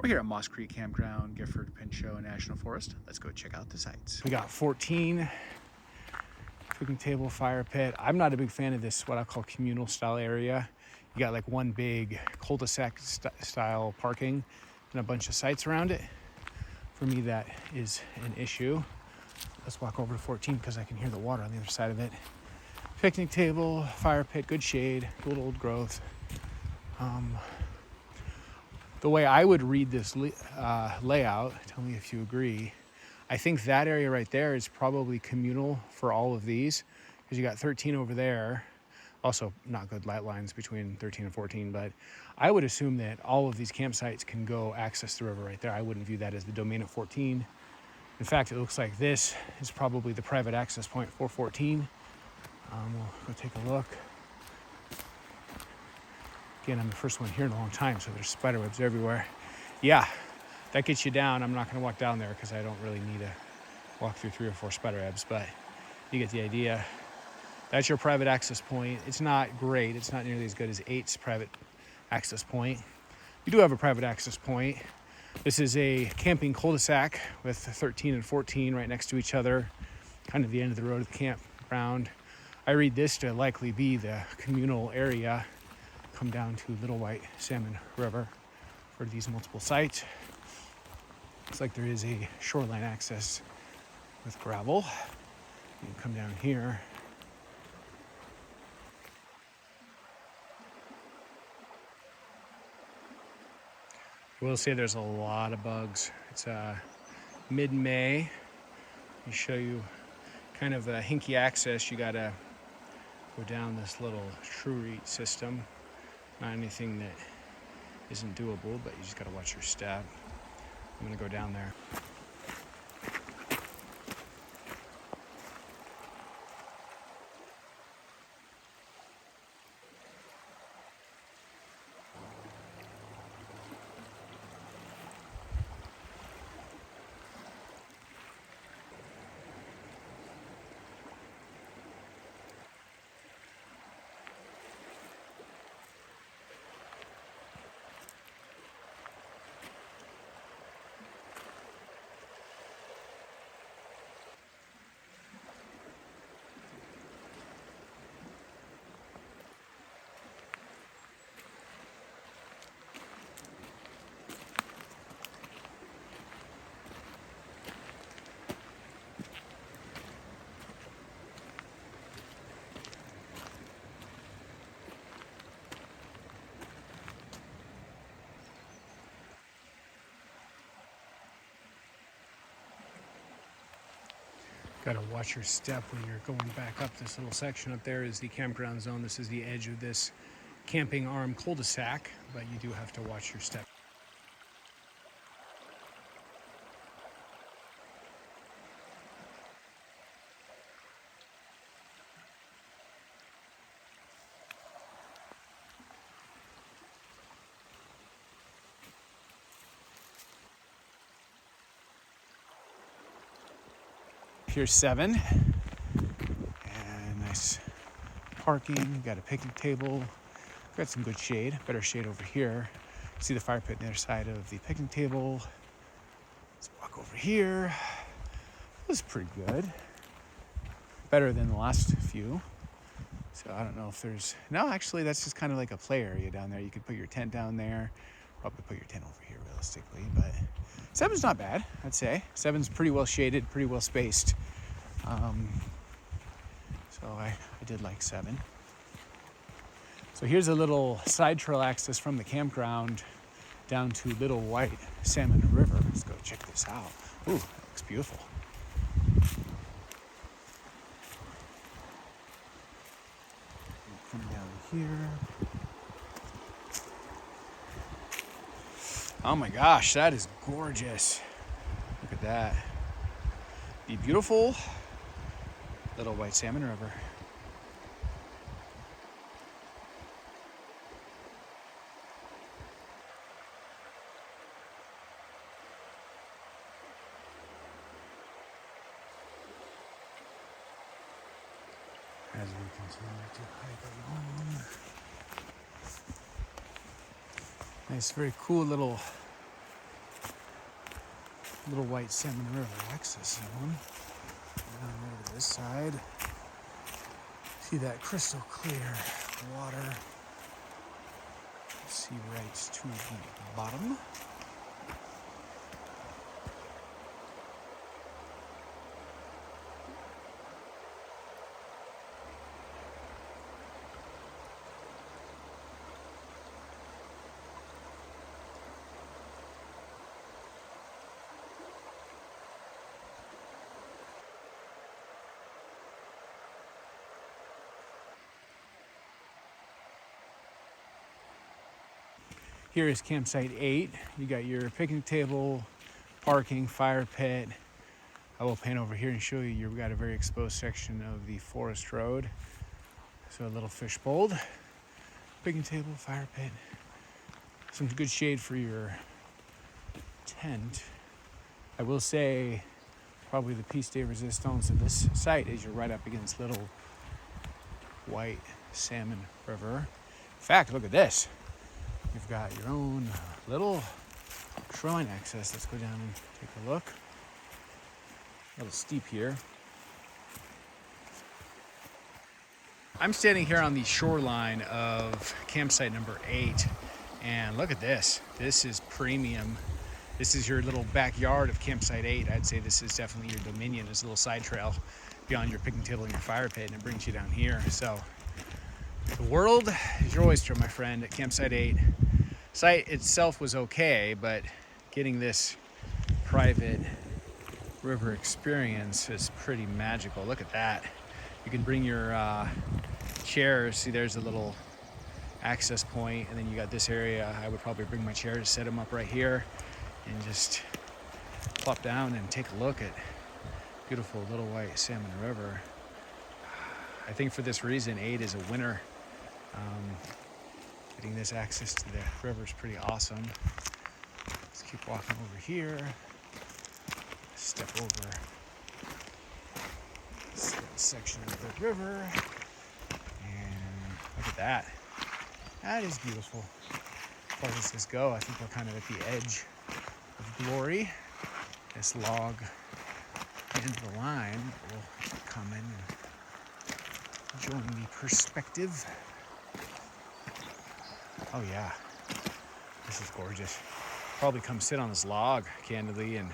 We're here at Moss Creek Campground, Gifford Pinchot National Forest. Let's go check out the sites. We got 14 cooking table, fire pit. I'm not a big fan of this, what I call communal style area. You got like one big cul-de-sac style parking and a bunch of sites around it. For me, that is an issue. Let's walk over to 14 because I can hear the water on the other side of it. Picnic table, fire pit, good shade, good old growth. The way I would read this layout, tell me if you agree, I think that area right there is probably communal for all of these, because you got 13 over there. Also, not good light lines between 13 and 14, but I would assume that all of these campsites can go access the river right there. I wouldn't view that as the domain of 14. In fact, it looks like this is probably the private access point for 14. We'll go take a look. Again, I'm the first one here in a long time, so there's spider webs everywhere. Yeah, that gets you down. I'm not going to walk down there because I don't really need to walk through 3 or 4 spider webs, but you get the idea. That's your private access point. It's not great. It's not nearly as good as 8's private access point. You do have a private access point. This is a camping cul-de-sac with 13 and 14 right next to each other, kind of the end of the road of the campground. I read this to likely be the communal area. Come down to Little White Salmon River for these multiple sites. Looks like there is a shoreline access with gravel. You can come down here. I will say there's a lot of bugs. It's mid-May. We show you kind of a hinky access. You gotta go down this little tree system. Not anything that isn't doable, but you just gotta watch your step. I'm gonna go down there. Gotta watch your step when you're going back up. This little section up there is the campground zone. This is the edge of this camping arm cul-de-sac, but you do have to watch your step. Here's 7, and nice parking. Got a picnic table. Got some good shade. Better shade over here. See the fire pit on the other side of the picnic table. Let's walk over here. It was pretty good. Better than the last few. So I don't know if there's... No, actually, that's just kind of like a play area down there. You could put your tent down there. Probably put your tent over here realistically, but 7's not bad, I'd say. 7's pretty well shaded, pretty well spaced. So I did like 7. So here's a little side trail access from the campground down to Little White Salmon River. Let's go check this out. Ooh, that looks beautiful. Come down here. Oh my gosh, that is gorgeous. Look at that. The beautiful Little White Salmon River. As we continue to hike along. Nice, very cool little Little White Salmon River access zone. Down over to this side. See that crystal clear water. Sea right to the bottom. Here is campsite 8. You got your picnic table, parking, fire pit. I will pan over here and show you you've got a very exposed section of the forest road. So a little fishbowl, picnic table, fire pit, some good shade for your tent. I will say probably the piece de resistance of this site is you're right up against Little White Salmon River. In fact, look at this. You've got your own little shoreline access. Let's go down and take a look. A little steep here. I'm standing here on the shoreline of campsite number 8, and look at this. This is premium. This is your little backyard of campsite 8. I'd say this is definitely your dominion. There's a little side trail beyond your picnic table and your fire pit, and it brings you down here. So the world is your oyster, my friend, at campsite 8. Site itself was okay, but getting this private river experience is pretty magical. Look at that. You can bring your chairs. See, there's a little access point, and then you got this area. I would probably bring my chairs, set them up right here, and just plop down and take a look at beautiful Little White Salmon River. I think for this reason, 8 is a winner. Getting this access to the river is pretty awesome. Let's keep walking over here. Step over this section of the river. And look at that. That is beautiful. As far as this go, I think we're kind of at the edge of glory. This log end of the line will come in and join the perspective. Oh yeah, this is gorgeous. Probably come sit on this log, candidly, and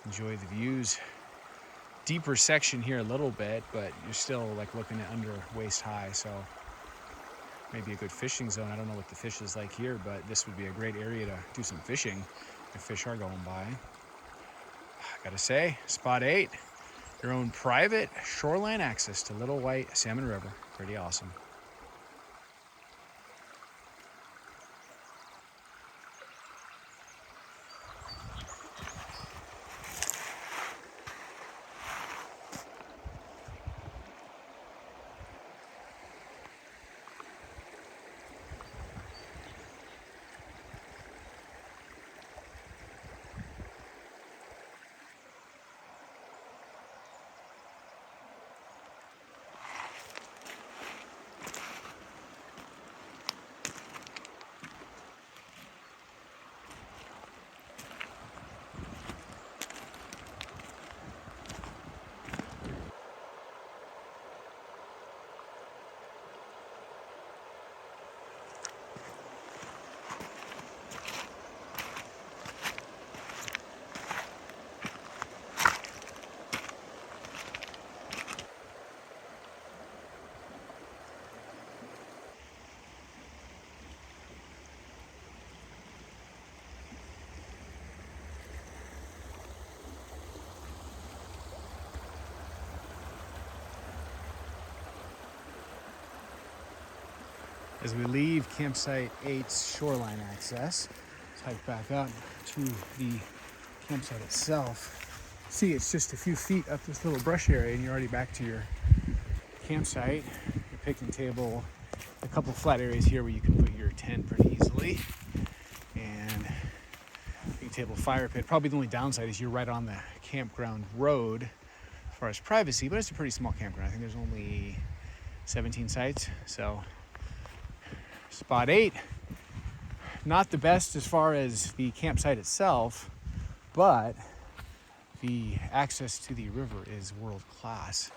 enjoy the views. Deeper section here a little bit, but you're still like looking at under waist high, so maybe a good fishing zone. I don't know what the fish is like here, but this would be a great area to do some fishing if fish are going by. I gotta say, spot 8, your own private shoreline access to Little White Salmon River. Pretty awesome. As we leave campsite 8's shoreline access, let's hike back up to the campsite itself. See, it's just a few feet up this little brush area and you're already back to your campsite, your picnic table, a couple flat areas here where you can put your tent pretty easily, and picnic table, fire pit. Probably the only downside is you're right on the campground road as far as privacy, but it's a pretty small campground. I think there's only 17 sites, so spot 8, not the best as far as the campsite itself, but The access to the river is world class.